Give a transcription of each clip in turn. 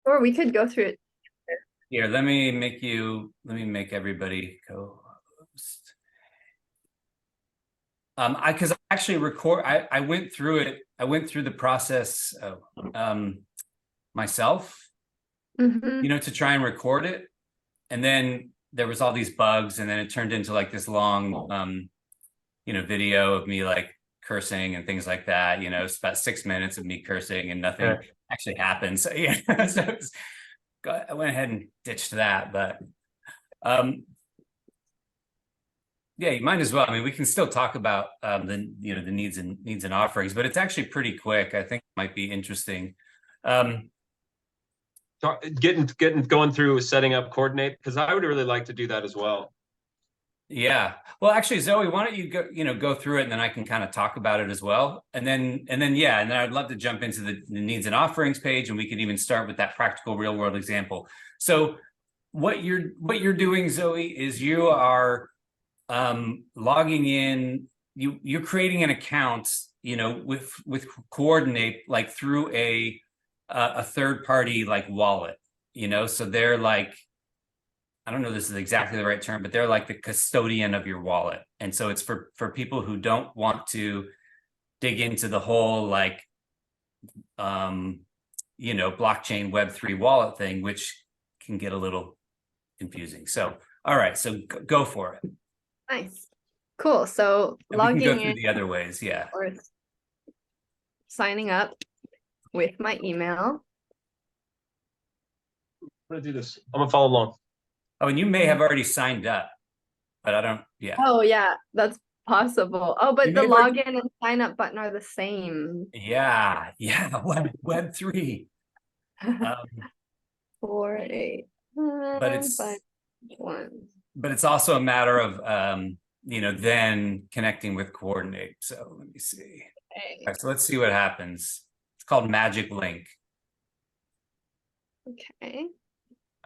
Or we could go through it. Here, let me make everybody co-host. Because I actually I went through it. I went through the process myself, to try and record it. And then there was all these bugs, and then it turned into like this long, video of me like cursing and things like that. It's about 6 minutes of me cursing and nothing actually happened. So so I went ahead and ditched that, but yeah, you might as well. I mean, we can still talk about the needs and offerings, but it's actually pretty quick. I think it might be interesting. Going through setting up Coordinate, because I would really like to do that as well. Yeah. Well, actually, Zoe, why don't you go through it, and then I can kind of talk about it as well. And then I'd love to jump into the needs and offerings page, and we could even start with that practical real world example. So what you're doing, Zoe, is you are logging in, you're creating an account, with Coordinate, like through a third party like wallet, so they're like, I don't know if this is exactly the right term, but they're like the custodian of your wallet. And so it's for people who don't want to dig into the whole like blockchain Web3 wallet thing, which can get a little confusing. So all right, so go for it. Nice. Cool. So logging in, go through the other ways, or signing up with my email. I'm gonna do this. I'm gonna follow along. Oh, and you may have already signed up, but I don't. Yeah. Oh, yeah, that's possible. Oh, but the login and sign up button are the same. Yeah. Web3. 4-8. But it's also a matter of then connecting with Coordinate. So let me see. Okay. All right, so let's see what happens. It's called Magic Link. Okay.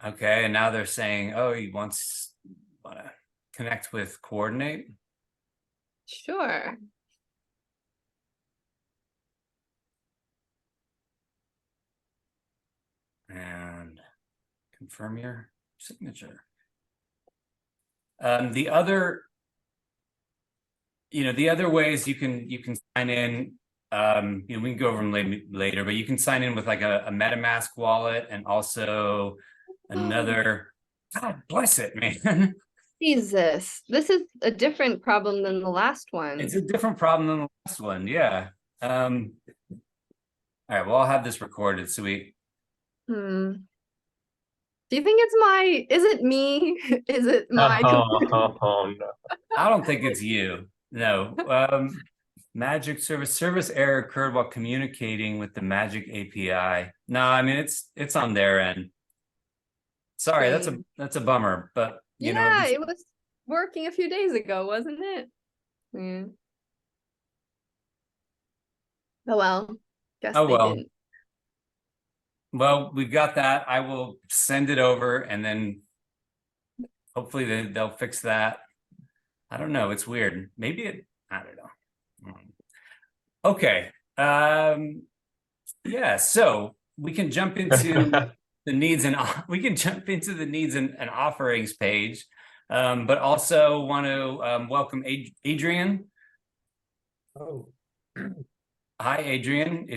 Okay, and now they're saying, oh, he want to connect with Coordinate. Sure. And confirm your signature. The other ways you can sign in, we can go over them later, but you can sign in with like a MetaMask wallet, and also another. God bless it, man. Jesus, this is a different problem than the last one. It's a different problem than the last one, yeah. All right, well, I'll have this recorded so we. Do you think is it me? Is it my no. I don't think it's you. No. Magic service error occurred while communicating with the Magic API. No, I mean it's on their end. Sorry, that's a bummer, but it was working a few days ago, wasn't it? Yeah. Oh well. Guess they didn't. Well, we've got that. I will send it over, and then hopefully they'll fix that. I don't know. It's weird. Maybe I don't know. Okay. Yeah. So we can jump into the needs and offerings page, but also want to welcome Adrian. Oh. Hi, Adrian.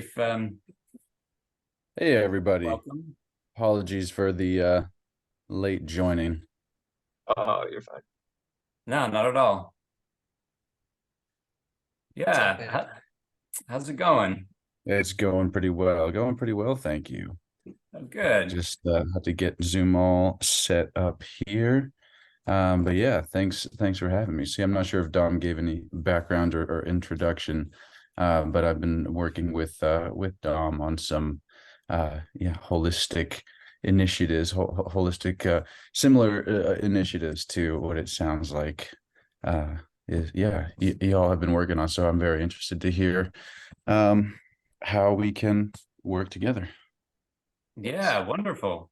Hey, everybody. Welcome. Apologies for the late joining. Oh, you're fine. No, not at all. Yeah. How's it going? It's going pretty well. Thank you. Oh, good. Just have to get Zoom all set up here. But yeah, thanks for having me. See, I'm not sure if Dom gave any background or introduction, but I've been working with Dom on some holistic initiatives, similar initiatives to what it sounds like. Y'all have been working on, so I'm very interested to hear how we can work together. Yeah, wonderful.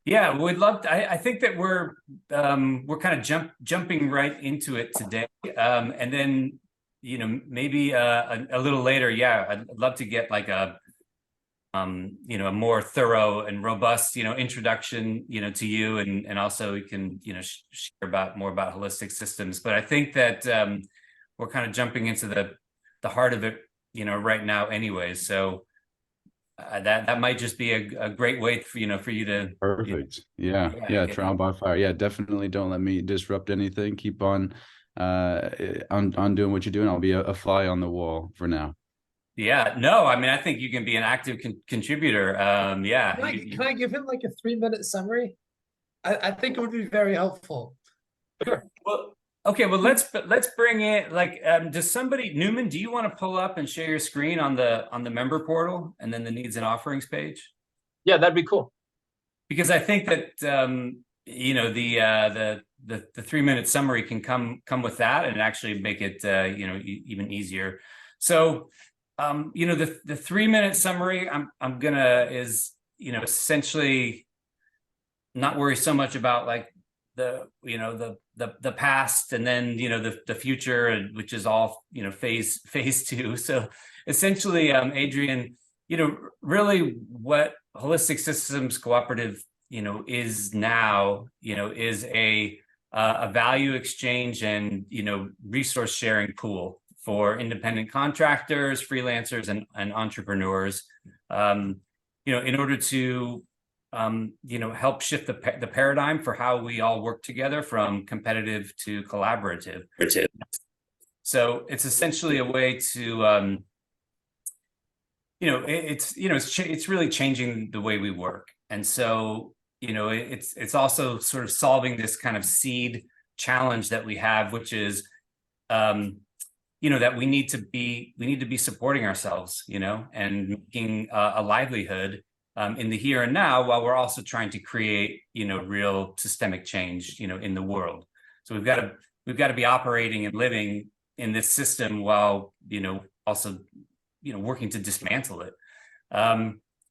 Yeah, we'd love to, I think that we're kind of jumping right into it today, and then maybe a little later. Yeah, I'd love to get like a you know, a more thorough and robust, you know, introduction, you know, to you, and also we can, you know, share more about holistic systems. But I think that we're kind of jumping into the heart of it, you know, right now anyway. So that might just be a great way for, you know, for you to. Perfect. Yeah. Trial by fire. Yeah, definitely don't let me disrupt anything. Keep on on doing what you're doing. I'll be a fly on the wall for now. Yeah, no, I mean, I think you can be an active contributor. Yeah. Can I give him like a 3-minute summary? I think it would be very helpful. Sure. Well, okay. Well, let's bring in, like, does somebody, Newman, do you want to pull up and share your screen on the member portal and then the needs and offerings page? Yeah, that'd be cool. Because I think that you know, the 3-minute summary can come with that and actually make it you know, even easier. So you know, the 3-minute summary I'm gonna is, you know, essentially not worry so much about like the, you know, the past and then, you know, the future, and which is all, you know, phase 2. So essentially, Adrian, you know, really what holistic systems cooperative, you know, is now, you know, is a value exchange and, you know, resource sharing pool for independent contractors, freelancers, and entrepreneurs, you know, in order to, you know, help shift the paradigm for how we all work together from competitive to collaborative. So it's essentially a way to, you know, it's really changing the way we work. And so, you know, it's also sort of solving this kind of seed challenge that we have, which is, you know, that we need to be supporting ourselves, you know, and making a livelihood in the here and now, while we're also trying to create, you know, real systemic change, you know, in the world. So we've got to be operating and living in this system while, you know, also, you know, working to dismantle it.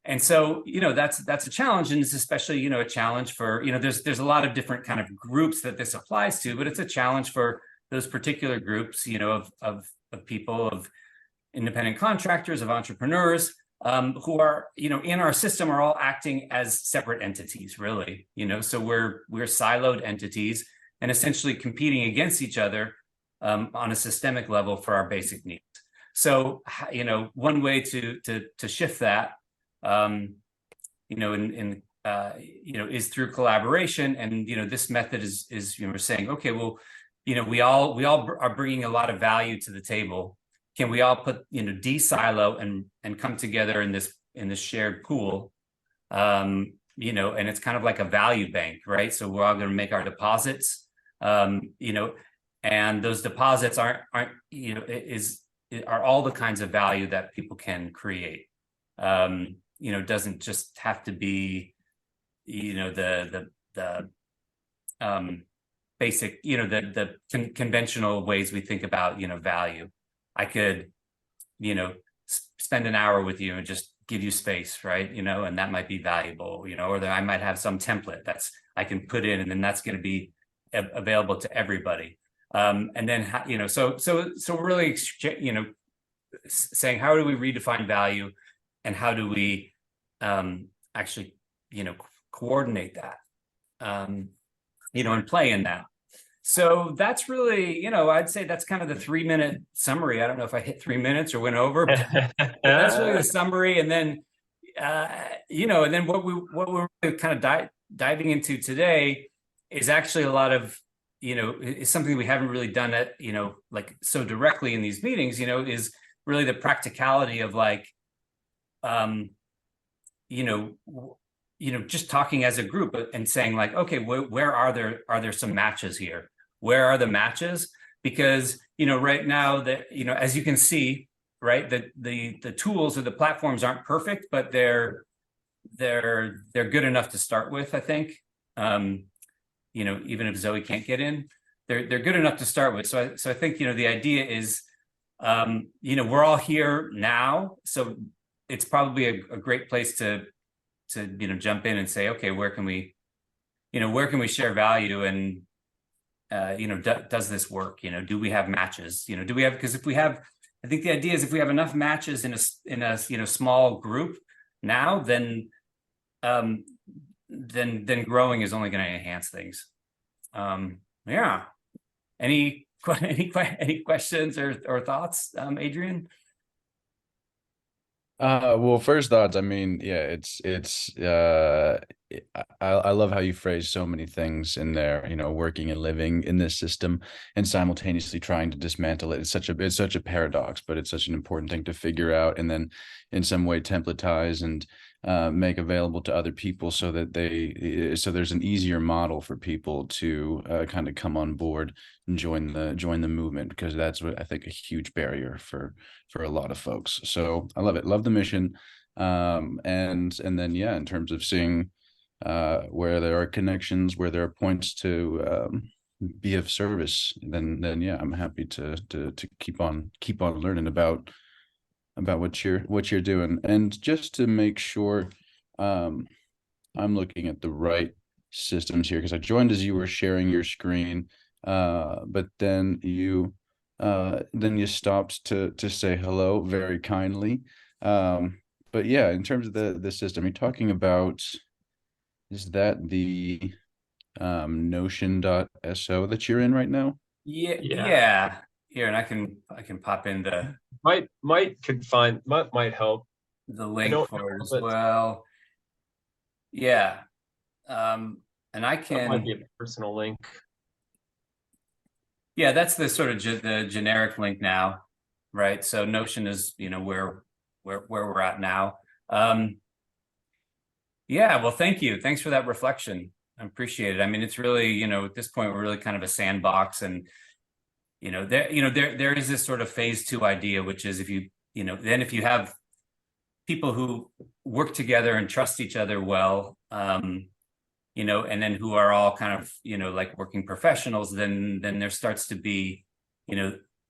And so, you know, that's a challenge, and it's especially, you know, a challenge for, you know, there's a lot of different kind of groups that this applies to, but it's a challenge for those particular groups, you know, of people, of independent contractors, of entrepreneurs, who are, you know, in our system are all acting as separate entities, really, you know, so we're siloed entities and essentially competing against each other on a systemic level for our basic needs. So, you know, one way to shift that, you know, you know, is through collaboration. And, you know, this method is, you know, we're saying, okay, well, you know, we all are bringing a lot of value to the table. Can we all put, you know, de-silo and come together in this shared pool? You know, and it's kind of like a value bank, right? So we're all going to make our deposits, you know, and those deposits aren't, you know, are all the kinds of value that people can create. You know, it doesn't just have to be, you know, the basic, you know, the conventional ways we think about, you know, value. I could, you know, spend an hour with you and just give you space, right? You know, and that might be valuable, you know, or I might have some template that's I can put in, and then that's going to be available to everybody. And then, you know, so really, you know, saying how do we redefine value, and how do we actually, you know, coordinate that, you know, and play in that. So that's really, you know, I'd say that's kind of the 3-minute summary. I don't know if I hit 3 minutes or went over, but that's really the summary. And then, you know, and then what we're really kind of diving into today is actually a lot of, you know, is something we haven't really done it, you know, like so directly in these meetings, you know, is really the practicality of like, you know, just talking as a group and saying like, okay, where are there some matches here? Where are the matches? Because, you know, right now that, you know, as you can see, right, the tools or the platforms aren't perfect, but they're good enough to start with, I think. You know, even if Zoe can't get in, they're good enough to start with. So I think, you know, the idea is, you know, we're all here now, so it's probably a great place to you know, jump in and say, okay, where can we share value, and you know, does this work? You know, do we have matches? You know, because if we have, I think the idea is if we have enough matches in a you know, small group, now, then growing is only going to enhance things. Yeah. Any questions or thoughts, Adrian? Well, first thoughts, I mean, yeah, I love how you phrase so many things in there, you know, working and living in this system and simultaneously trying to dismantle it. It's such a paradox, but it's such an important thing to figure out and then in some way templatize and make available to other people so that so there's an easier model for people to kind of come on board and join the movement, because that's what I think a huge barrier for a lot of folks. So I love it. Love the mission. And then, yeah, in terms of seeing where there are connections, where there are points to be of service, then yeah, I'm happy to keep on learning about what you're doing. And just to make sure I'm looking at the right systems here, because I joined as you were sharing your screen, but then you stopped to say hello very kindly. But yeah, in terms of the system you're talking about, is that the notion.so that you're in right now? Yeah. Here, and I can pop into Might help. the link for it as well. Yeah. And I That might be can, a personal link. yeah, that's the sort of the generic link now, right? So Notion is, you know, where we're at now. Yeah, well, thank you. Thanks for that reflection. I appreciate it. I mean, it's really, you know, at this point, we're really kind of a sandbox, and there is this sort of phase 2 idea, which is if you have people who work together and trust each other well, and then who are all kind of, like working professionals, then there starts to be,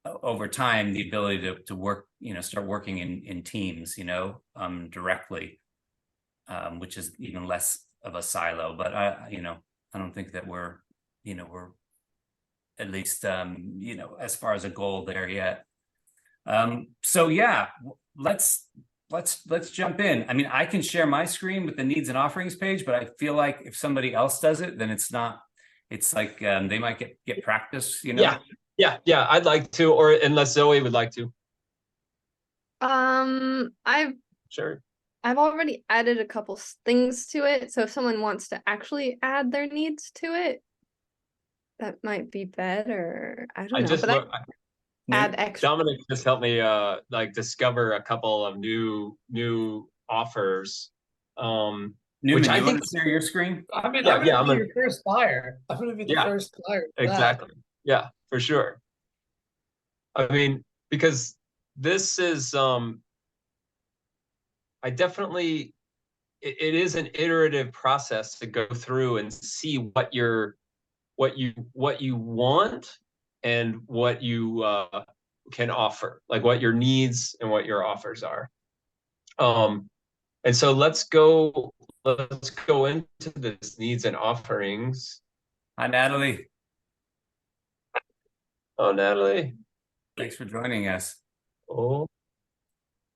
over time, the ability to work, start working in teams, directly, which is even less of a silo. But I don't think that we're at least, as far as a goal there yet. So yeah, let's jump in. I mean, I can share my screen with the needs and offerings page, but I feel like if somebody else does it, then it's like they might get practice, Yeah, I'd like to, or unless Zoe would like to. Sure. I've already added a couple things to it, so if someone wants to actually add their needs to it, that might be better. I don't know, but add extra. Dominic just helped me like discover a couple of new offers. Newman, I think share your screen. I mean, I'm gonna be your first buyer. I'm gonna be the first buyer. Exactly. Yeah, for sure. I mean, because this is I definitely, it is an iterative process to go through and see what you want and what you can offer, like what your needs and what your offers are. And so let's go into this needs and offerings. Hi, Natalie. Oh, Natalie. Thanks for joining us. Oh.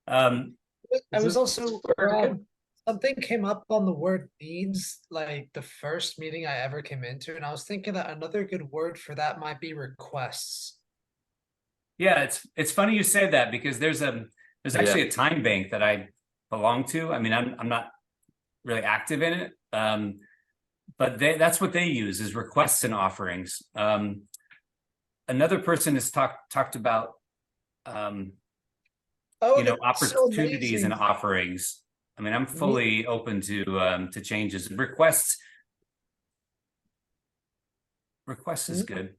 I was also something came up on the word needs, like the first meeting I ever came into, and I was thinking that another good word for that might be requests. Yeah, it's funny you say that, because there's actually a time bank that I belong to. I mean, I'm not really active in it, but that's what they use, is requests and offerings. Another person has talked about opportunities and offerings. I mean, I'm fully open to changes. Requests is good.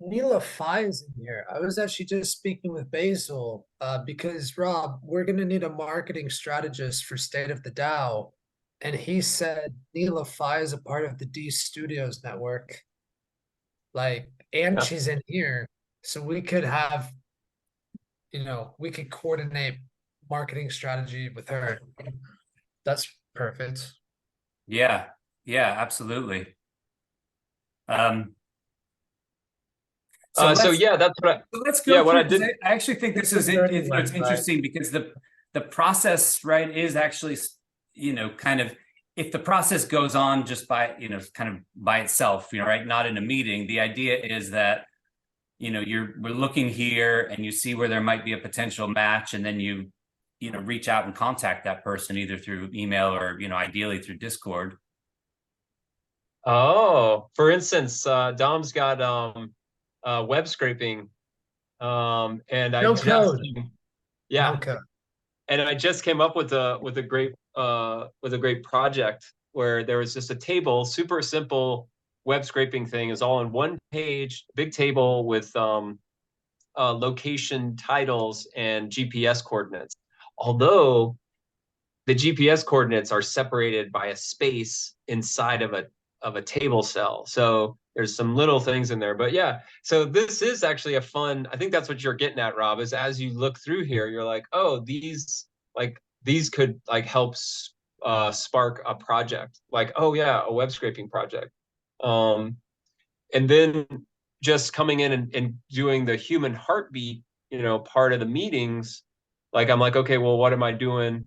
Neela Phi is in here. I was actually just speaking with Basil because Rob, we're gonna need a marketing strategist for State of the DAO, and he said Neela Phi is a part of the D Studios network. She's in here, so we could have, we could coordinate marketing strategy with her. That's perfect. Yeah, absolutely. So yeah, that's what let's go. Yeah, what I did. I actually think this is it's interesting, because the process, right, is actually kind of, if the process goes on just by, kind of by itself, right, not in a meeting, the idea is that, we're looking here and you see where there might be a potential match, and then you reach out and contact that person either through email or, ideally through Discord. Oh, for instance, Dom's got web scraping. And I No just code. yeah. No code. And I just came up with a great project where there was just a table, super simple web scraping thing, is all on one page, big table with location titles and GPS coordinates. Although the GPS coordinates are separated by a space inside of a table cell. So there's some little things in there, but yeah. So this is actually a fun, I think that's what you're getting at, Rob, is as you look through here, you're like, oh, these could like help spark a project. Like, oh yeah, a web scraping project. And then just coming in and doing the human heartbeat, part of the meetings, like I'm like, okay, well, what am I doing?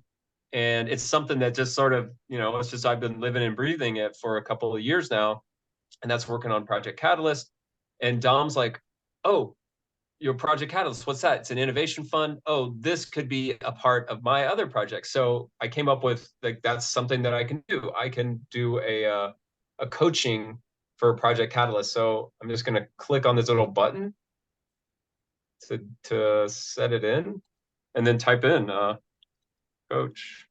And it's something that just sort of, it's just, I've been living and breathing it for a couple of years now. And that's working on Project Catalyst. And Dom's like, oh, your Project Catalyst, what's that? It's an innovation fund. Oh, this could be a part of my other project. So I came up with, like, that's something that I can do. I can do a coaching for Project Catalyst. So I'm just going to click on this little button to set it in, and then type in coach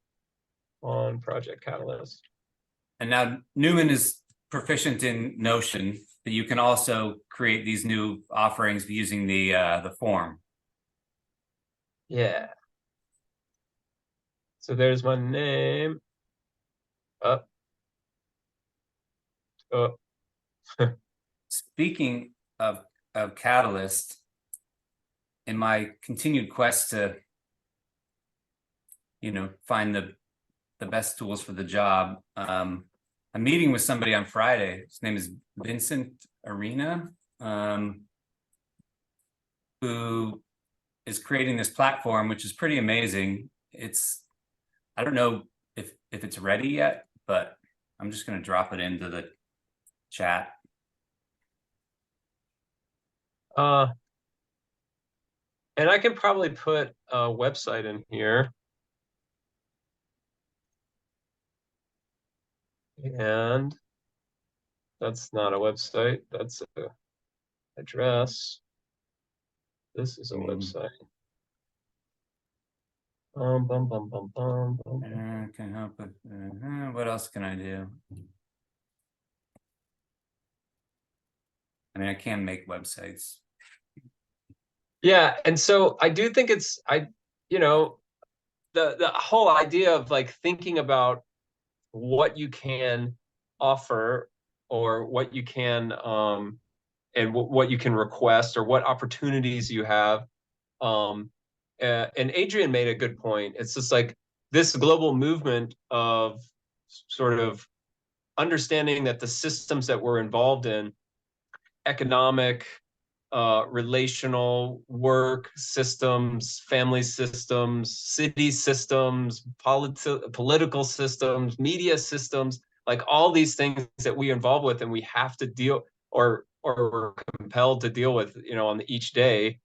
on Project Catalyst. And now Newman is proficient in Notion, but you can also create these new offerings using the form. Yeah. So there's my name. Up. Oh. Speaking of Catalyst, in my continued quest to, find the best tools for the job, I'm meeting with somebody on Friday. His name is Vincent Arena, who is creating this platform, which is pretty amazing. I don't know if it's ready yet, but I'm just going to drop it into the chat. And I can probably put a website in here. And that's not a website, that's an address. This is a website. Can help with what else can I do? I mean, I can make websites. Yeah, and so I do think it's the whole idea of like thinking about what you can offer, or what you can and what you can request, or what opportunities you have. And Adrian made a good point. It's just like this global movement of sort of understanding that the systems that we're involved in, economic, relational, work systems, family systems, city systems, political systems, media systems, like all these things that we involve with, and we have to deal, or we're compelled to deal with, on each day.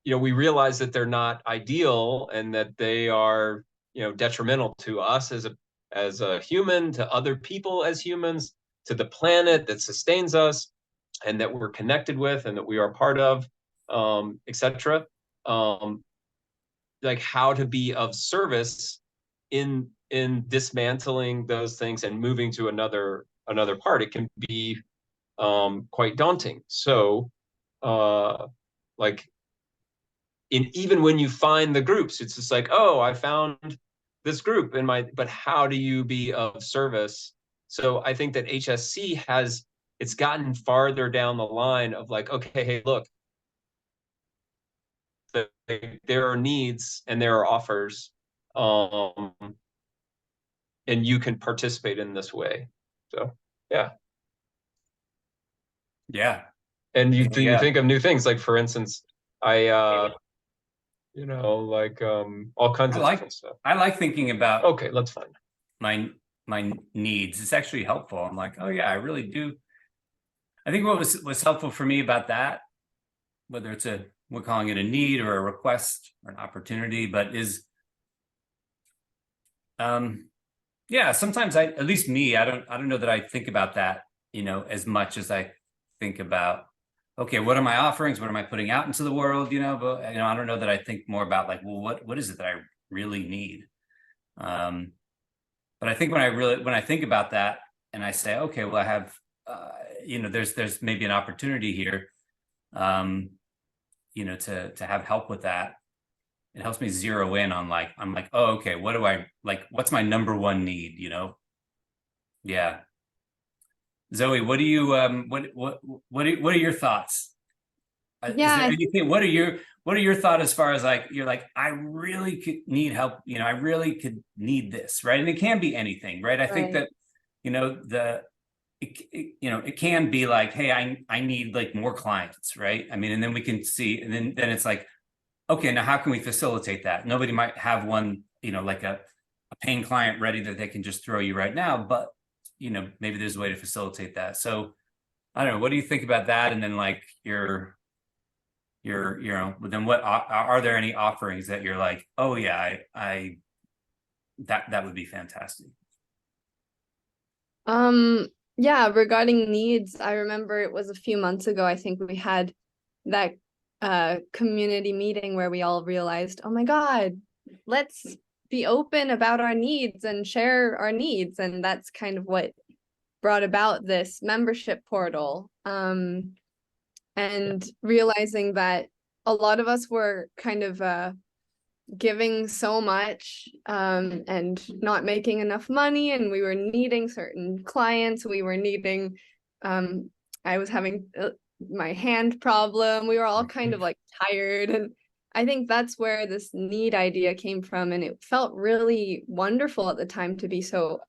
We realize that they're not ideal, and that they are, detrimental to us as a human, to other people as humans, to the planet that sustains us, and that we're connected with, and that we are part of, etc. Like how to be of service in dismantling those things and moving to another part. It can be quite daunting. So even when you find the groups, it's just like, oh, I found this group but how do you be of service? So I think that HSC it's gotten farther down the line of like, okay, hey, look, there are needs and there are offers, and you can participate in this way. So yeah. Yeah. And you think of new things, like for instance, you know, like all kinds of different stuff. I like thinking about okay, let's find my needs. It's actually helpful. I'm like, oh yeah, I really do. I think what was helpful for me about that, whether it's we're calling it a need or a request or an opportunity, but is yeah, sometimes at least me, I don't know that I think about that, you know, as much as I think about, okay, what are my offerings? What am I putting out into the world? You know, but you know, I don't know that I think more about like, well, what is it that I really need? But I think when I think about that and I say, okay, well, I have, you know, there's maybe an opportunity here, you know, to have help with that. It helps me zero in on like, I'm like, oh, okay, what do I like? What's my number one need? You know? Yeah. Zoe, what do you what are your thoughts? Is there anything? What are your thoughts as far as like you're like, I really could need help, you know, I really could need this, right? And it can be anything, right? I think that, you know, you know, it can be like, hey, I need like more clients, right? I mean, and then we can see, and then it's like, okay, now how can we facilitate that? Nobody might have one, you know, like a paying client ready that they can just throw you right now, but you know, maybe there's a way to facilitate that. So I don't know, what do you think about that? And then like your you know, then what are there any offerings that you're like, oh yeah, I that would be fantastic. Yeah, regarding needs, I remember it was a few months ago, I think we had that community meeting where we all realized, oh my God, let's be open about our needs and share our needs. And that's kind of what brought about this membership portal. And realizing that a lot of us were kind of giving so much and not making enough money, and we were needing certain clients. We were needing I was having my hand problem. We were all kind of like tired, and I think that's where this need idea came from. And it felt really wonderful at the time to be so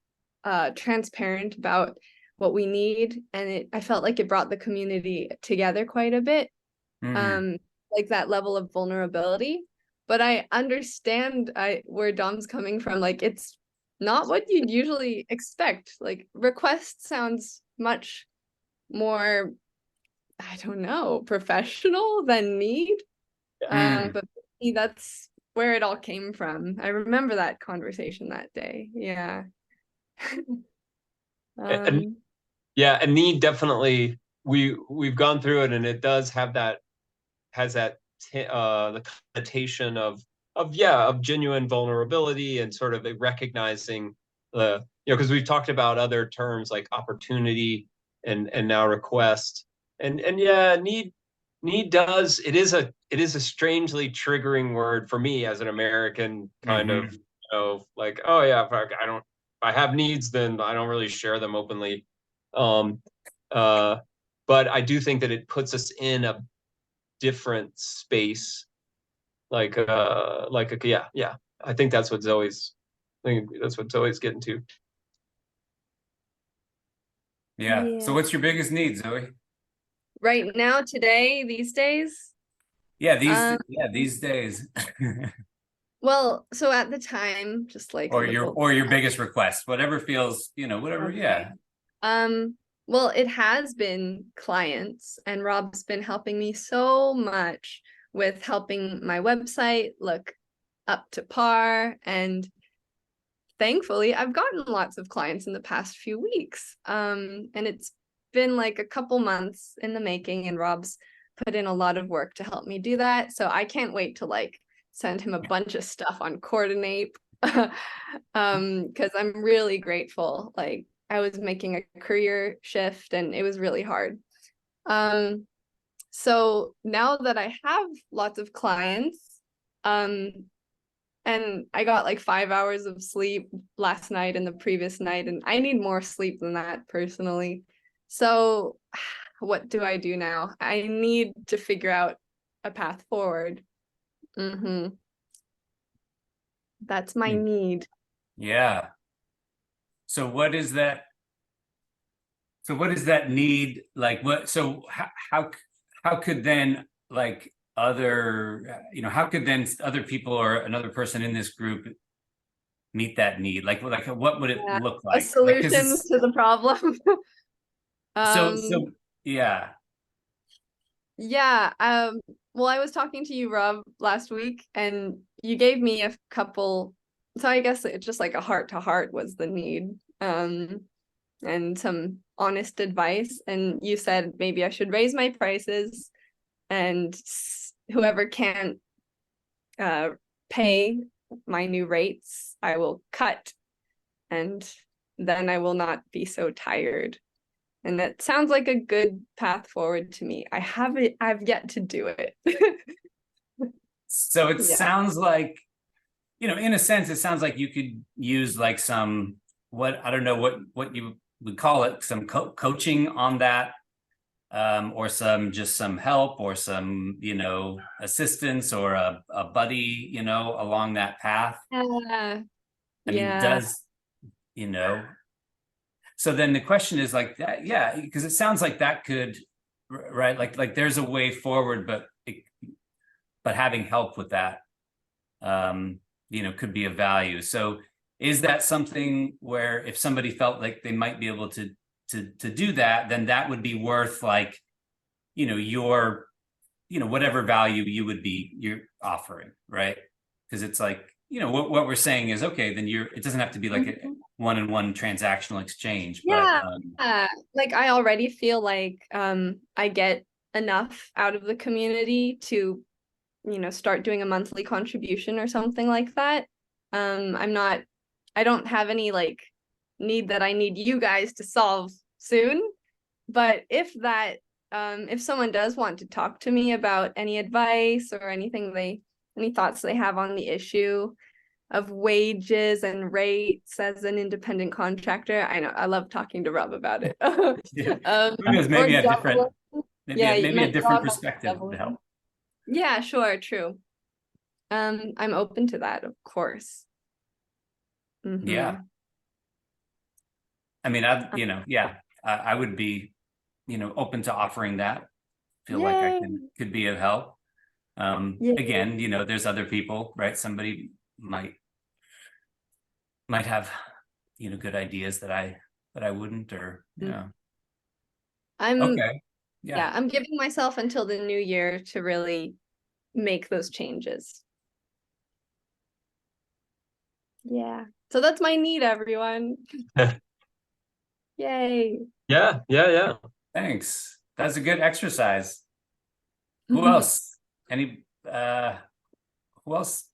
transparent about what we need, and I felt like it brought the community together quite a bit. Like that level of vulnerability. But I understand where Dom's coming from. Like, it's not what you'd usually expect. Like, request sounds much more, I don't know, professional than need. But that's where it all came from. I remember that conversation that day. Yeah. and yeah, and need definitely, we've gone through it, and it does have that, the connotation of genuine vulnerability, and sort of recognizing the, you know, because we've talked about other terms like opportunity and now request, and yeah, need does, it is a strangely triggering word for me as an American, kind of, you know, like, oh yeah, if I have needs, then I don't really share them openly. But I do think that it puts us in a different space, like yeah, I think that's what Zoe's getting to. Yeah. So what's your biggest need, Zoe? Right now, today, these days? Yeah, these days. Well, so at the time, just like or your biggest request, whatever feels, you know, whatever. Okay. Yeah. Well, it has been clients, and Rob's been helping me so much with helping my website look up to par. And thankfully, I've gotten lots of clients in the past few weeks. And it's been like a couple months in the making, and Rob's put in a lot of work to help me do that. So I can't wait to like send him a bunch of stuff on Coordinate, because I'm really grateful. Like, I was making a career shift, and it was really hard. So now that I have lots of clients, and I got like 5 hours of sleep last night and the previous night, and I need more sleep than that personally. So what do I do now? I need to figure out a path forward. That's my need. Yeah. So what is that? So what is that need? Like what? So how could then like other, how could then other people or another person in this group meet that need? Like what would it Yeah, look a like? solution to the problem. So yeah. Yeah, well, I was talking to you, Rob, last week, and you gave me a couple, so I guess it's just like a heart to heart was the need, and some honest advice. And you said maybe I should raise my prices, and whoever can't pay my new rates, I will cut, and then I will not be so tired. And that sounds like a good path forward to me. I've yet to do it. So it Yeah. sounds like, in a sense, it sounds like you could use like some, I don't know what you would call it, some coaching on that, or just some help or some, assistance or a buddy, along that path. Yeah. I mean, so then the question is like that, yeah, because it sounds like that could, right? Like there's a way forward, but having help with that, could be of value. So is that something where if somebody felt like they might be able to do that, then that would be worth like, your, whatever value you're offering, right? Because it's like, what we're saying is, okay, then it doesn't have to be like a one-on-one transactional exchange, Yeah. but Like I already feel like I get enough out of the community to, start doing a monthly contribution or something like that. I don't have any like need that I need you guys to solve soon. But if someone does want to talk to me about any advice or any thoughts they have on the issue of wages and rates as an independent contractor, I know I love talking to Rob about it. who knows, maybe a different, maybe a different perspective to help. Yeah, sure, true. I'm open to that, of course. Yeah. I mean, I would be, open to offering that. Feel like I could be of help. Again, there's other people, right? Somebody might have, good ideas that I wouldn't, or okay. Yeah, I'm giving myself until the new year to really make those changes. Yeah. So that's my need, everyone. Yay. Yeah. Thanks. That's a good exercise. Who else? Who else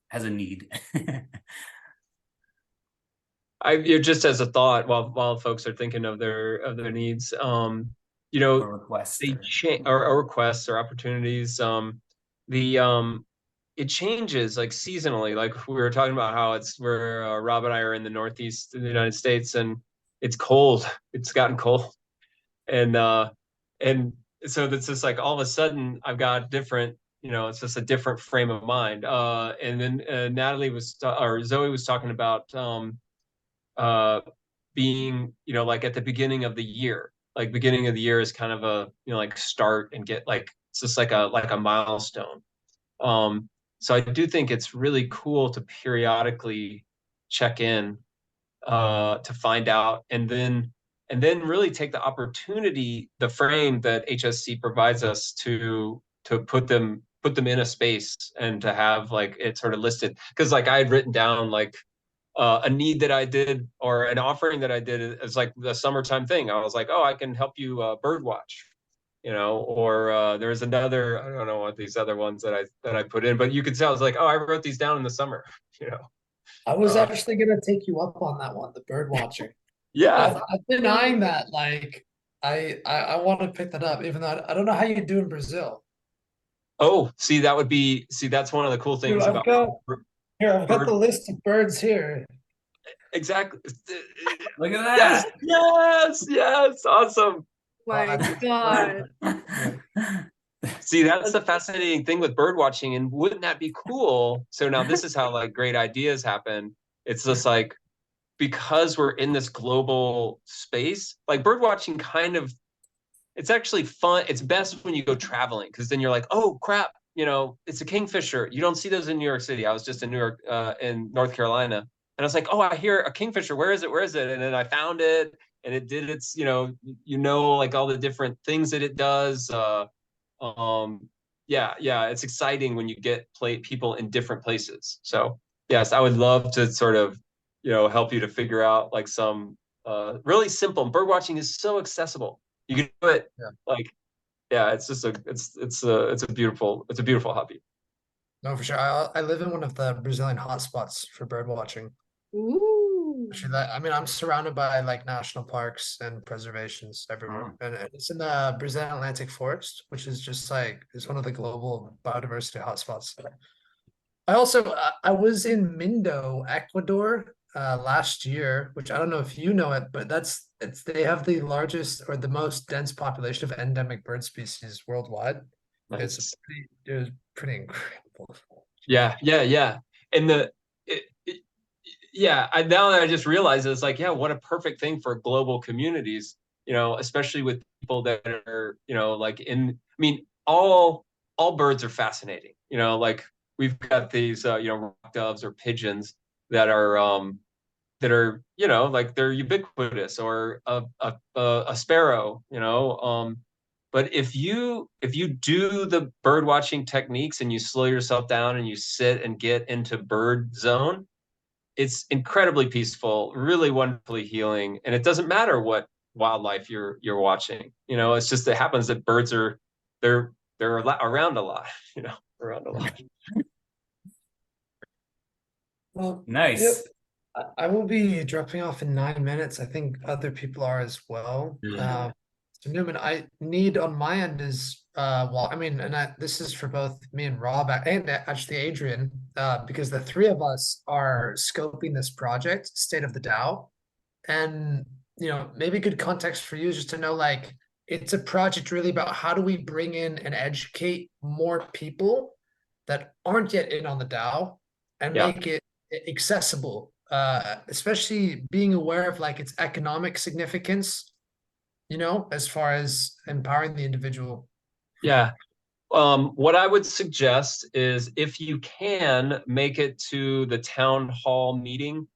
has a need? Just as a thought while folks are thinking of their needs, or requests, they change or requests or opportunities. It changes like seasonally. Like we were talking about how where Rob and I are in the Northeast of the United States, and it's cold. It's gotten cold, and so that's just like all of a sudden I've got different. It's just a different frame of mind. And then Zoe was talking about being, like at the beginning of the year. Like beginning of the year is kind of a, like start and get like, it's just like a milestone. So I do think it's really cool to periodically check in to find out, and then really take the opportunity, the frame that HSC provides us to put them in a space and to have like it sort of listed. Because like I had written down like a need that I did or an offering that I did as like the summertime thing. I was like, oh, I can help you bird watch, or there's another, I don't know what these other ones that I put in, but you could tell I was like, oh, I wrote these down in the summer, I was actually gonna take you up on that one, the bird watching. Yeah. I've been eyeing that. Like I want to pick that up, even though I don't know how you do in Brazil. Oh, that's one of the cool things Dude, about I've got the list of birds here. Exactly. Look at that. Yes. Awesome. My God. See, that's the fascinating thing with bird watching. And wouldn't that be cool? So now this is how like great ideas happen. It's just like, because we're in this global space, like bird watching kind of it's actually fun. It's best when you go traveling, because then you're like, oh crap, you know, it's a kingfisher. You don't see those in New York City. I was just in New York, in North Carolina, and I was like, oh, I hear a kingfisher. Where is it? Where is it? And then I found it, and it did its, like all the different things that it does. Yeah, it's exciting when you get people in different places. So yes, I would love to sort of, help you to figure out like some really simple. Bird watching is so accessible. You can do it like, yeah, it's just it's a beautiful hobby. No, for sure. I live in one of the Brazilian hotspots for bird watching. Ooh. Actually, I mean, I'm surrounded by like national parks and preservations everywhere, and it's in the Brazilian Atlantic Forest, which is just like it's one of the global biodiversity hotspots. I also I was in Mindo, Ecuador, last year, which I don't know if you know it, but they have the largest or the most dense population of endemic bird species worldwide. Nice. It was pretty incredible. Yeah. And now that I just realized it's like, yeah, what a perfect thing for global communities, especially with people that are, like I mean, all birds are fascinating, like we've got these, rock doves or pigeons that are, like they're ubiquitous, or a sparrow, but if you do the bird watching techniques and you slow yourself down and you sit and get into bird zone, it's incredibly peaceful, really wonderfully healing, and it doesn't matter what wildlife you're watching. It's just it happens that birds are they're around a lot, around a lot. Well, Nice. I will be dropping off in 9 minutes. I think other people are as well. So Newman, I need on my end is well, I mean, this is for both me and Rob and actually Adrian, because the three of us are scoping this project, State of the DAO, and maybe good context for you is just to know like it's a project really about how do we bring in and educate more people that aren't yet in on the DAO and make it accessible, especially being aware of like its economic significance, as far as empowering the individual. Yeah. What I would suggest is if you can make it to the town hall meeting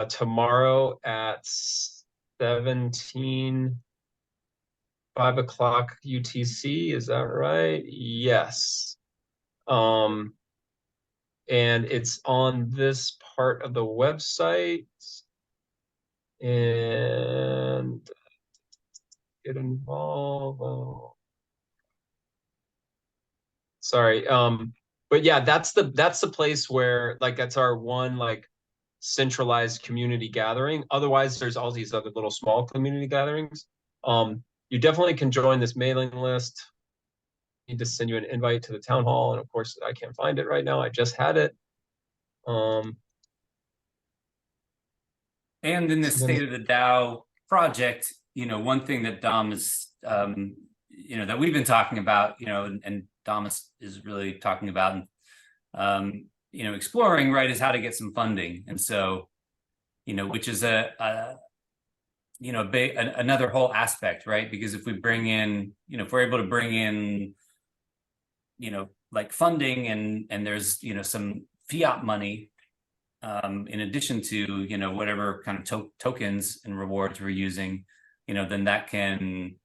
tomorrow at 5 o'clock UTC, is that right? Yes. And it's on this part of the website. And get involved. Sorry. But yeah, that's the place where like that's our one like centralized community gathering. Otherwise, there's all these other little small community gatherings. You definitely can join this mailing list. I need to send you an invite to the town hall, and of course, I can't find it right now. I just had it. And in the State of the DAO project, one thing that Dom is, that we've been talking about, and Dom is really talking about, exploring, right, is how to get some funding. And so, which is another whole aspect, right? Because if we bring in, if we're able to bring in, like funding and there's, some fiat money, in addition to, whatever kind of tokens and rewards we're using, then that can,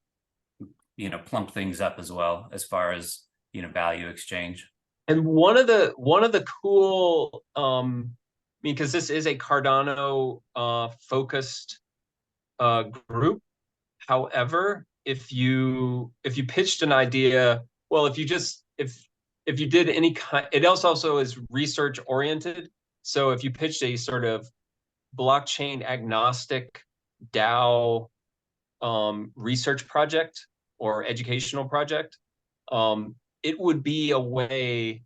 plump things up as well as far as, value exchange. And one of the cool, because this is a Cardano focused group. However, if you pitched an idea, well, if you did any kind, it also is research oriented. So if you pitched a sort of blockchain agnostic DAO research project or educational project, it would be a way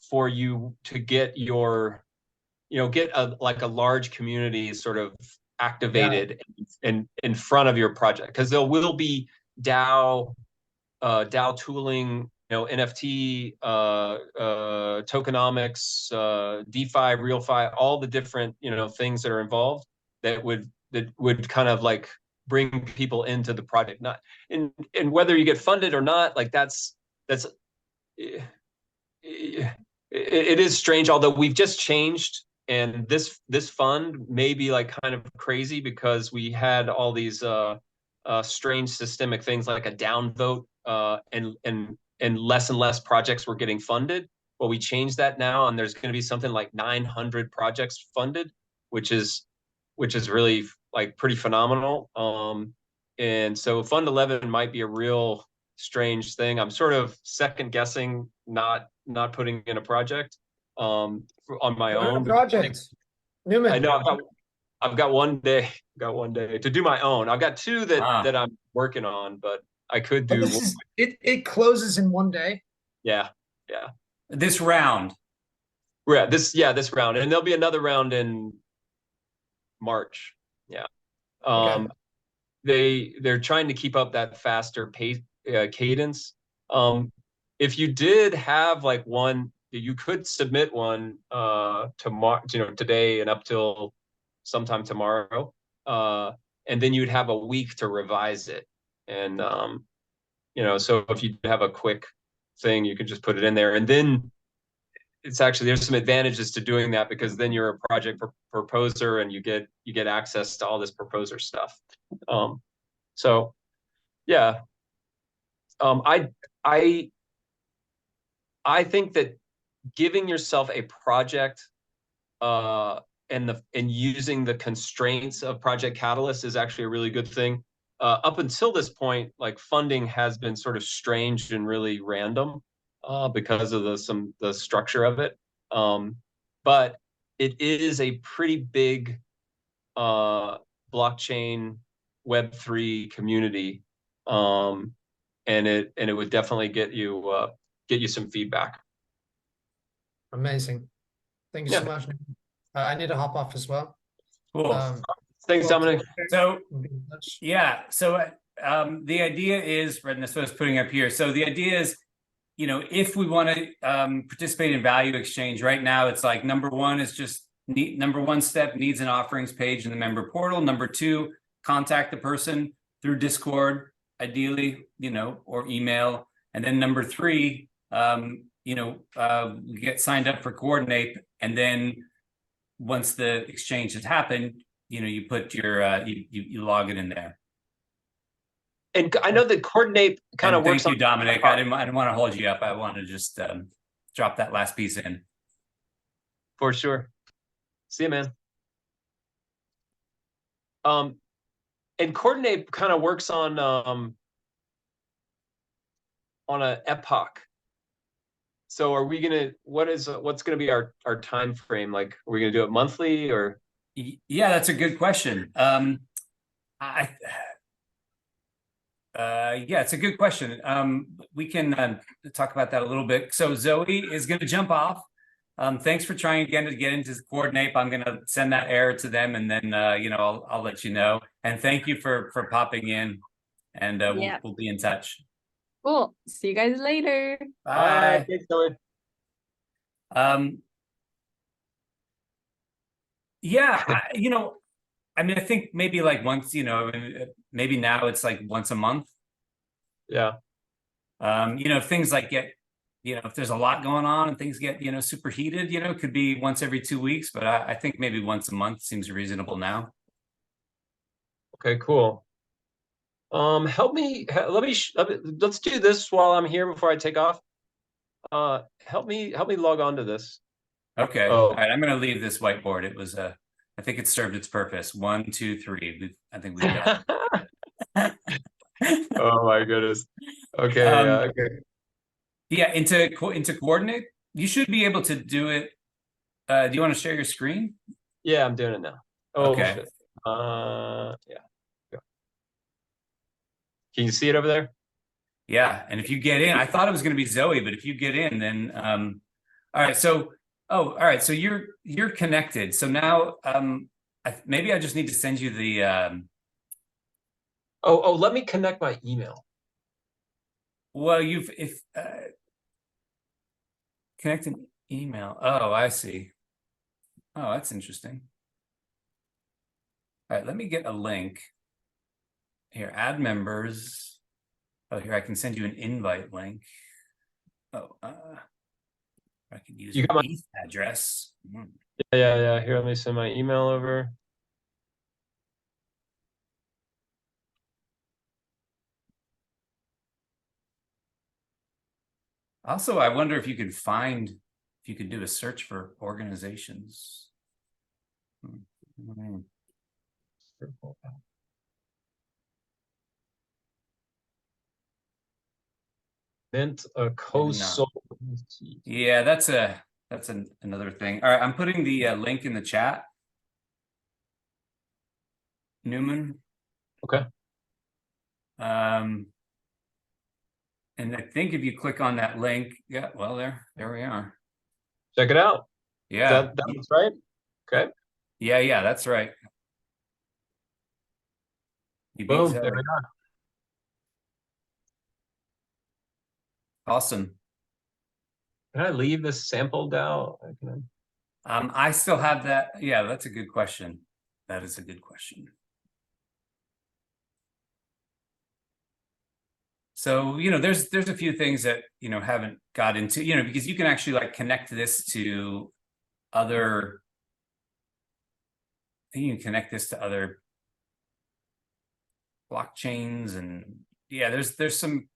for you to get your, get a large community sort of activated in front of your project, because there will be DAO tooling, NFT, tokenomics, DeFi, RealFi, all the different, things that are involved that would kind of like bring people into the project. Not and whether you get funded or not, like that's it is strange. Although we've just changed, and this fund may be like kind of crazy because we had all these strange systemic things like a downvote, and less projects were getting funded. Well, we changed that now, and there's going to be something like 900 projects funded, which is really like pretty phenomenal. And so Fund 11 might be a real strange thing. I'm sort of second guessing not putting in a project on my own. Project. Newman. I know I've got one day to do my own. I've got two that I'm working on, but I could do. It closes in one day. Yeah. This round. Yeah, this round, and there'll be another round in March. Yeah. Okay. They're trying to keep up that faster pace cadence. If you did have like one, you could submit one tomorrow, today and up till sometime tomorrow, and then you'd have a week to revise it. And so if you have a quick thing, you could just put it in there, and then it's actually, there's some advantages to doing that, because then you're a project proposer and you get access to all this proposer stuff. So yeah, I think that giving yourself a project and using the constraints of Project Catalyst is actually a really good thing. Up until this point, like funding has been sort of strange and really random because of the structure of it. But it is a pretty big blockchain Web3 community, and it would definitely get you some feedback. Amazing. Thank you so much. I need to hop off as well. Cool. Thanks, Dominic. So yeah, so the idea is, and that's what I was putting up here. So the idea is, if we want to participate in value exchange, right now it's like number one is just number one step, needs and offerings page in the member portal. Number two, contact the person through Discord, ideally, or email. And then number three, get signed up for Coordinate, and then once the exchange has happened, you put your you log it in there. And I know that Coordinate kind of works. Thank you, Dominic. I didn't want to hold you up. I want to just drop that last piece in. For sure. See you, man. And Coordinate kind of works on an epoch. So are we gonna? What's gonna be our time frame? Like, are we gonna do it monthly or? Yeah, that's a good question. Yeah, it's a good question. We can talk about that a little bit. So Zoe is going to jump off. Thanks for trying again to get into Coordinate. I'm going to send that error to them, and then I'll let you know. And thank you for popping in, and we'll be in touch. Cool. See you guys later. Bye. Thanks, Zoe. Yeah, I think maybe like once, maybe now it's like once a month. Yeah. If things like get, if there's a lot going on and things get, super heated, it could be once every 2 weeks, but I think maybe once a month seems reasonable now. Okay, cool. Let's do this while I'm here before I take off. Help me log on to this. Okay. All right. I'm going to leave this whiteboard. It was I think it served its purpose. 1, 2, 3. I think we've got it. Oh my goodness. Okay. Okay. Yeah. Into Coordinate, you should be able to do it. Do you want to share your screen? Yeah, I'm doing it now. Oh, okay. Shit. Yeah. Go. Can you see it over there? Yeah. And if you get in, I thought it was going to be Zoe, but if you get in, then all right. So all right. So you're connected. So now maybe I just need to send you the let me connect my email. Well, connect an email. Oh, I see. Oh, that's interesting. All right, let me get a link. here, add members. Oh, here, I can send you an invite link. Oh, I can use You your got my- ETH address. Yeah. Here, let me send my email over. Also, I wonder if you could do a search for organizations. Mint a co-sol. Yeah, that's another thing. All right, I'm putting the link in the chat. Newman. Okay. And I think if you click on that link, yeah, well, there we are. Check it out. Yeah. That's right. Okay. Yeah, that's right. You beat Boom. Zoe. There we are. Awesome. Can I leave this sample DAO? I still have that. Yeah, that's a good question. That is a good question. So, there's a few things that, haven't got into, because you can actually like connect this to other, I think you can connect this to other blockchains, and yeah, there's some.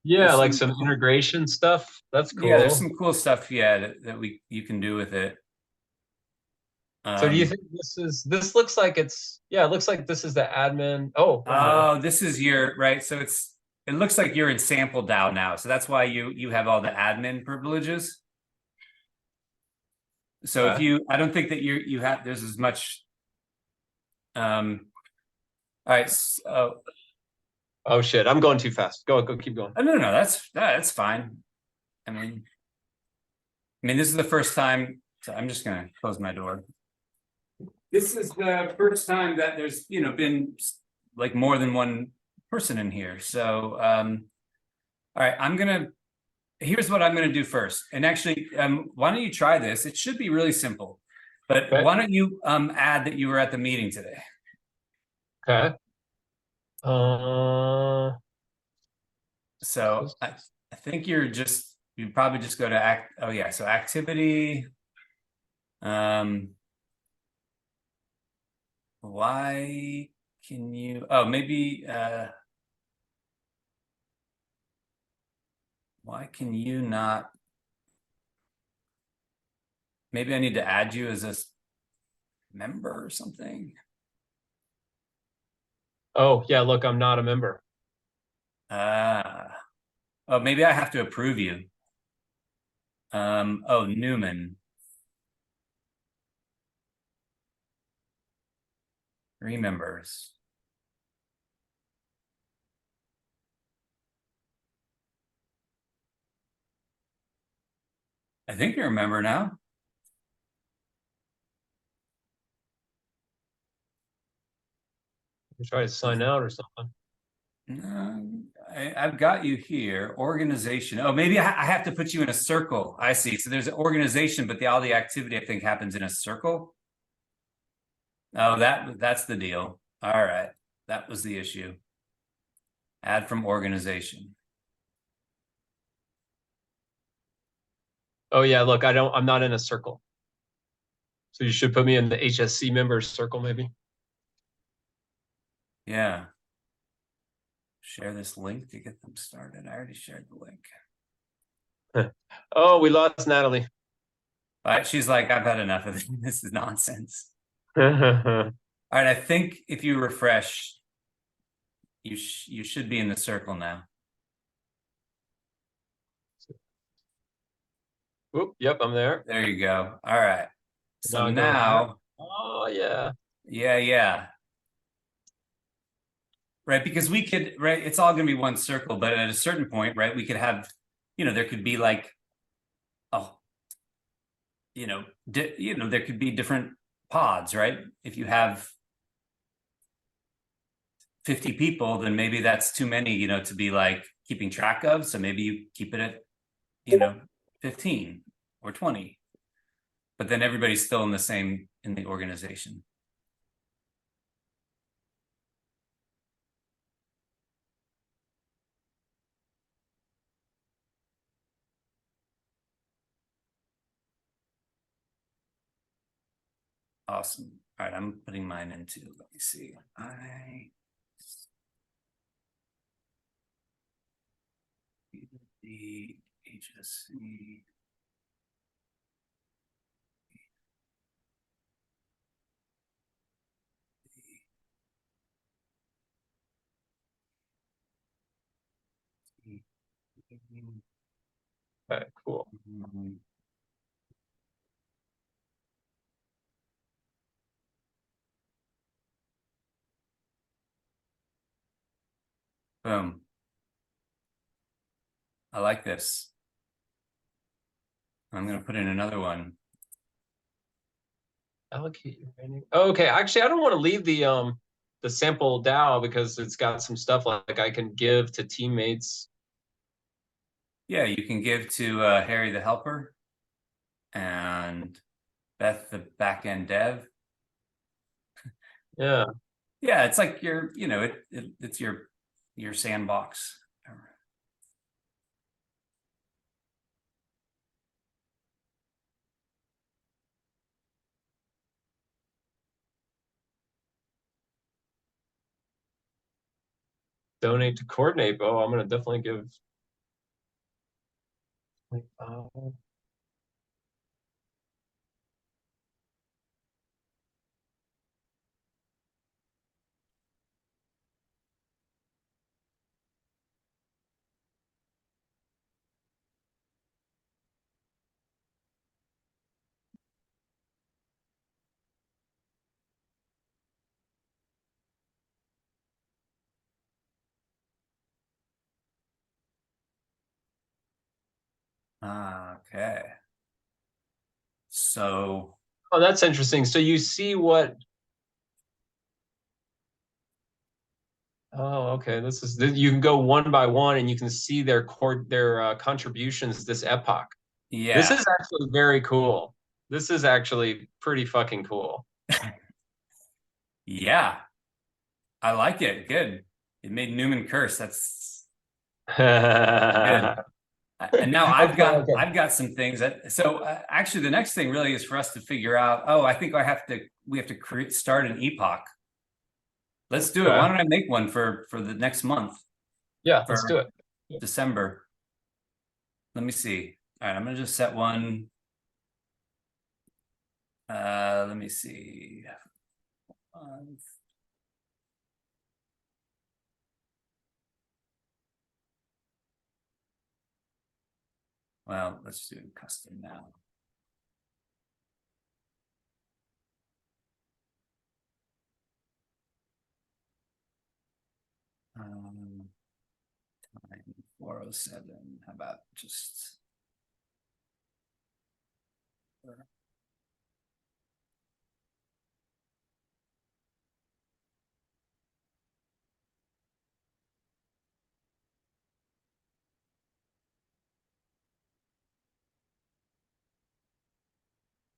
Yeah, there's like some integration stuff. That's cool. Yeah, there's some cool stuff, yeah, that you can do with it. So do you think this looks like it looks like this is the admin. Oh, this is your, right? So it looks like you're in sample DAO now. So that's why you have all the admin privileges. So if I don't think that there's as much. All right. So, oh shit, I'm going too fast. Go, keep going. no, that's fine. I mean, this is the first time, so I'm just gonna close my door. This is the first time that there's, been like more than one person in here. So, all right, here's what I'm gonna do first. And actually, why don't you try this? It should be really simple, but why don't you add that you were at the meeting today? Okay. So I think you probably just go to so activity. Why can you, maybe, why can you not, maybe I need to add you as a member or something. Oh yeah, look, I'm not a member. Oh, maybe I have to approve you. Oh, Newman. 3 members. I think you're a member now. Try to sign out or something. I've got you here. Organization. Oh, maybe I have to put you in a circle. I see. So there's an organization, but all the activity I think happens in a circle. Oh, that's the deal. All right. That was the issue. Add from organization. Oh yeah, look, I'm not in a circle. So you should put me in the HSC members circle, maybe. Yeah. Share this link to get them started. I already shared the link. Oh, we lost Natalie. She's like, I've had enough of it. This is nonsense. All right, I think if you refresh, you should be in the circle now. Oop, yep, I'm there. There you go. All right. So now, oh yeah. Yeah. Right, because we could, right, it's all going to be one circle, but at a certain point, right, we could have, there could be like, there could be different pods, right? If you have 50 people, then maybe that's too many, to be like keeping track of. So maybe you keep it at, 15 or 20, but then everybody's still in the organization. Awesome. All right, I'm putting mine into, let me see. The HSC. Okay, cool. Boom. I like this. I'm gonna put in another one. Allocate your remaining. Okay, actually, I don't want to leave the sample DAO because it's got some stuff like I can give to teammates. Yeah, you can give to Harry the helper and Beth the backend dev. Yeah. Yeah, it's like your, you know, it's your sandbox. Donate to coordinate. Oh, I'm gonna definitely give. Okay. So. Oh, that's interesting. So you see what? Oh, okay. This is you can go one by one, and you can see their contributions this epoch. Yeah. This is actually very cool. This is actually pretty fucking cool. Yeah. I like it. Good. It made Newman curse. That's good. And now I've got some things that, so actually the next thing really is for us to figure out, oh, I think we have to start an epoch. Let's do it. Why don't I make one for the next month? Yeah, let's do it. December. Let me see. All right, I'm gonna just set one. Let me see. Well, let's do custom now. Time 4:07. How about just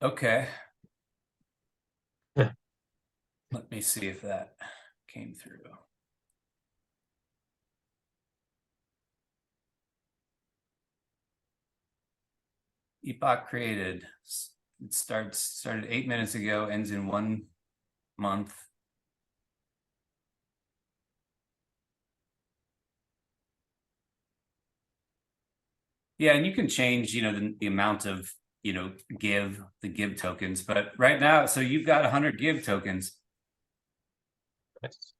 okay. Let me see if that came through. Epoch created. It started 8 minutes ago, ends in 1 month. Yeah, and you can change, you know, the amount of, you know, the give tokens, but right now, so you've got 100 give tokens. Nice.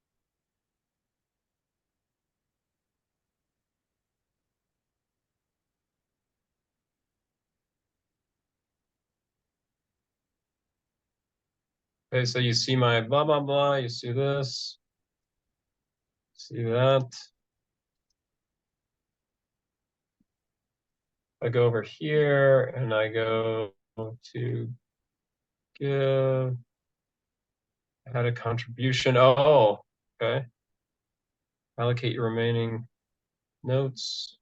Okay, so you see my blah, blah, blah, you see this, see that. I go over here and I go to give, add a contribution. Oh, okay. Allocate your remaining notes.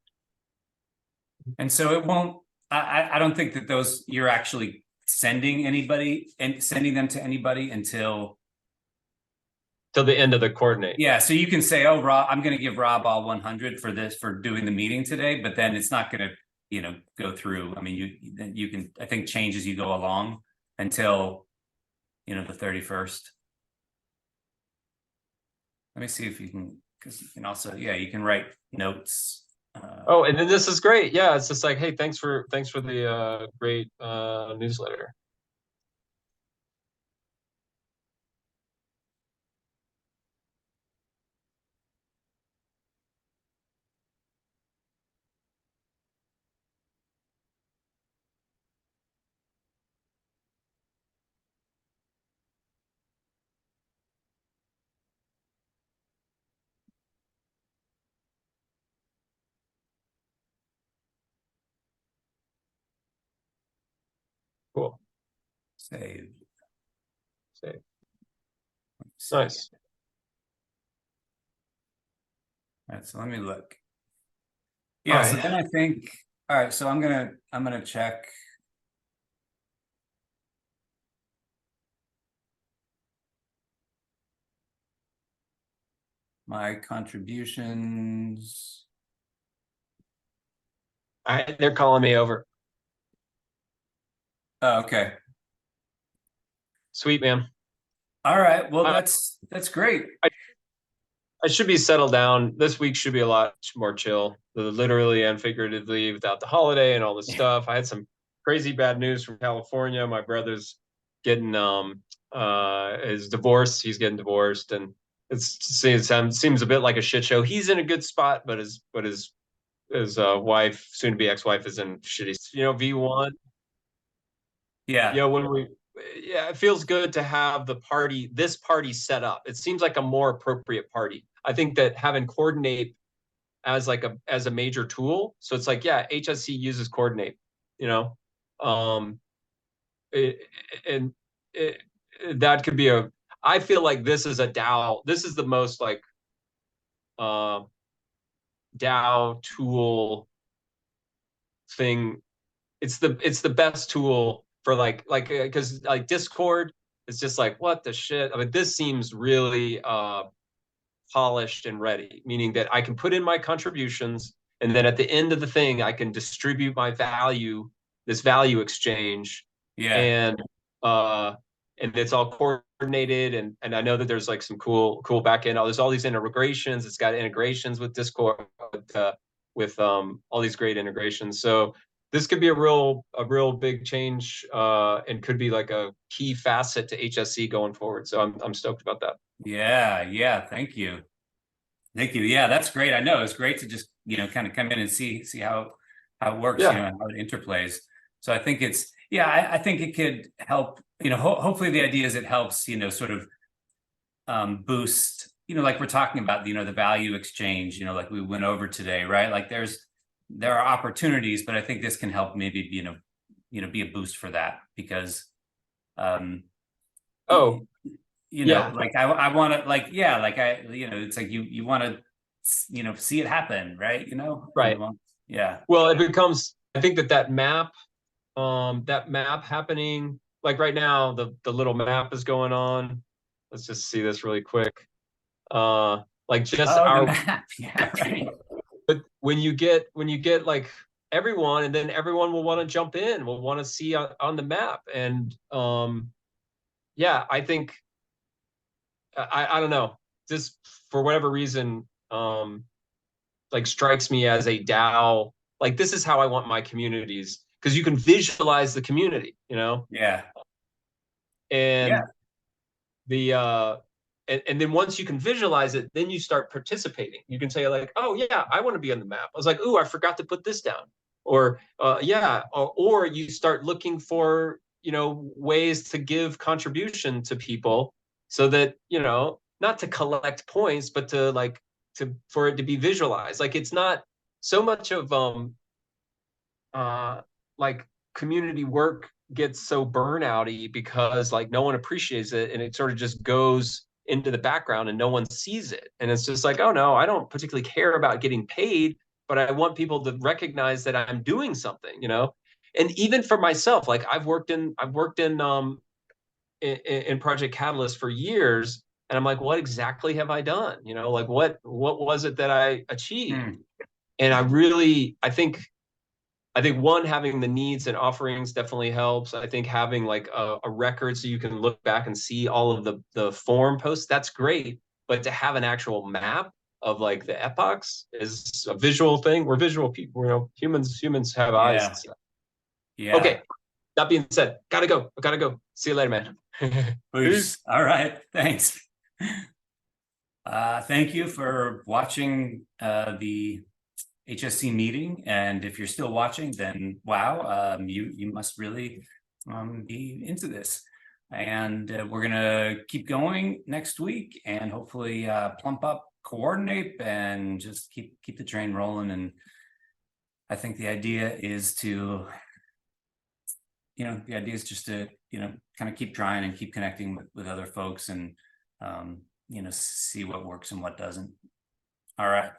And so it won't, I don't think that those, you're actually sending them to anybody until Till the end of the coordinate. Yeah, so you can say, oh, Rob, I'm going to give Rob all 100 for this, for doing the meeting today, but then it's not going to, you know, go through. I mean, you can, I think, change as you go along until the 31st. Let me see if you can, because you can also, you can write notes. Oh, and then this is great. Yeah, it's just like, hey, thanks for the great newsletter. Cool. Save. Nice. All right, so let me look. All Yeah, so right. then I think, all right, so I'm gonna check. My contributions. All right, they're calling me over. Oh, okay. Sweet, man. All right. Well, that's great. I should be settled down. This week should be a lot more chill, literally and figuratively, without the holiday and all this stuff. I had some crazy bad news from California. My brother's getting is divorced. He's getting divorced, and it seems a bit like a shit show. He's in a good spot, but his wife, soon to be ex-wife, is in shitty. V1. Yeah. It feels good to have this party set up. It seems like a more appropriate party. I think that having Coordinate as a major tool. So it's like, yeah, HSC uses Coordinate, um, that could be I feel like this is a DAO. This is the most like DAO tool thing. It's the best tool for because Discord is just like, what the shit. I mean, this seems really polished and ready, meaning that I can put in my contributions, and then at the end of the thing, I can distribute my value, this value exchange, Yeah. and it's all coordinated, and I know that there's like some cool backend. There's all these integrations. It's got integrations with Discord, with all these great integrations. So this could be a real big change, and could be like a key facet to HSC going forward. So I'm stoked about that. Yeah. Thank you. Yeah, that's great. I know it's great to just, kind of come in and see how it works, Yeah. and how it interplays. So I think I think it could help, hopefully the idea is it helps, sort of boost, like we're talking about, the value exchange, like we went over today, right? Like there are opportunities, but I think this can help maybe, be a boost for that, because Oh, yeah. like I want to, like, it's like you want to, see it happen, right? Right. Yeah. Well, it becomes, I think that map happening, like right now, the little map is going on. Let's just see this really quick. Like just the map. Yeah, right. but when you get like everyone, and then everyone will want to jump in, will want to see on the map. And yeah, I think, I don't know, this, for whatever reason, like strikes me as a DAO. Like, this is how I want my communities, because you can visualize the community, Yeah. and Yeah. and then once you can visualize it, then you start participating. You can say like, oh yeah, I want to be on the map. I was like, ooh, I forgot to put this down. Or or you start looking for, ways to give contribution to people, so that, not to collect points, but for it to be visualized. Like, it's not so much of like community work gets so burnouty because like no one appreciates it, and it sort of just goes into the background and no one sees it. And it's just like, oh no, I don't particularly care about getting paid, but I want people to recognize that I'm doing something, And even for myself, like I've worked in Project Catalyst for years, and I'm like, what exactly have I done? Like what was it that I achieved? And I think I think one, having the needs and offerings definitely helps. I think having like a record so you can look back and see all of the forum posts, that's great. But to have an actual map of like the epochs is a visual thing. We're visual people, you know, humans have eyes. Yeah. Yeah. Okay. That being said, gotta go. I gotta go. See you later, man. Peace. All right. Thanks. Thank you for watching the HSC meeting. And if you're still watching, then wow, you must really be into this. And we're gonna keep going next week and hopefully plump up, coordinate, and just keep the train rolling. And I think the idea is to, the idea is just to, kind of keep trying and keep connecting with other folks and, see what works and what doesn't. All right.